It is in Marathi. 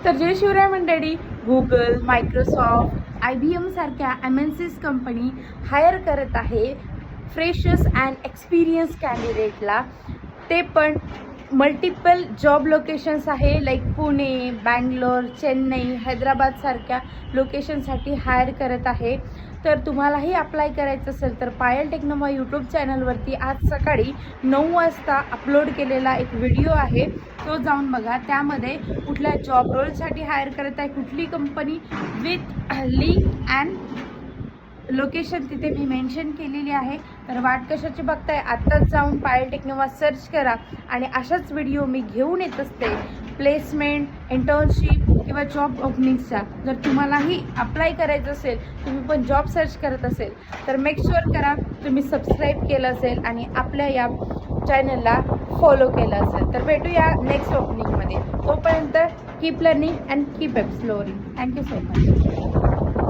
तर जय शिवराय मंडळी, गुगल, मायक्रोसॉफ्ट, IBM सारख्या MNCs कंपनी हायर करत आहे फ्रेशर्स अँड एक्सपिरियन्स कॅन्डिडेटला. ते पण मल्टिपल जॉब लोकेशन्स आहे, लाईक पुणे, बँगलोर, चेन्नई, हैदराबाद सारख्या लोकेशनसाठी हायर करत आहे. तर तुम्हालाही अप्लाय करायचं असेल तर पायल टेक्नोमा यूट्यूब चॅनलवरती आज सकाळी 9 वाजता अपलोड केलेला एक व्हिडिओ आहे, तो जाऊन बघा. त्यामध्ये कुठल्या जॉब रोलसाठी हायर करत आहे, कुठली company, with link and location तिथे मी मेन्शन केलेली आहे. तर वाट कशाची बघताय, आत्ताच जाऊन पायल टेक्नोमा सर्च करा आणि अशाच व्हिडिओ मी घेऊन येत असते प्लेसमेंट, इंटर्नशिप किंवा जॉब ओपनिंग्सचा. जर तुम्हालाही अप्लाय करायचं असेल, तुम्ही पण जॉब सर्च करत असेल तर मेक शुअर करा तुम्ही सबस्क्राईब केलं असेल आणि आपल्या या चॅनलला फॉलो केलं असेल. तर भेटूया नेक्स्ट ओपनिंगमध्ये. तोपर्यंत keep learning and keep exploring. Thank you so much.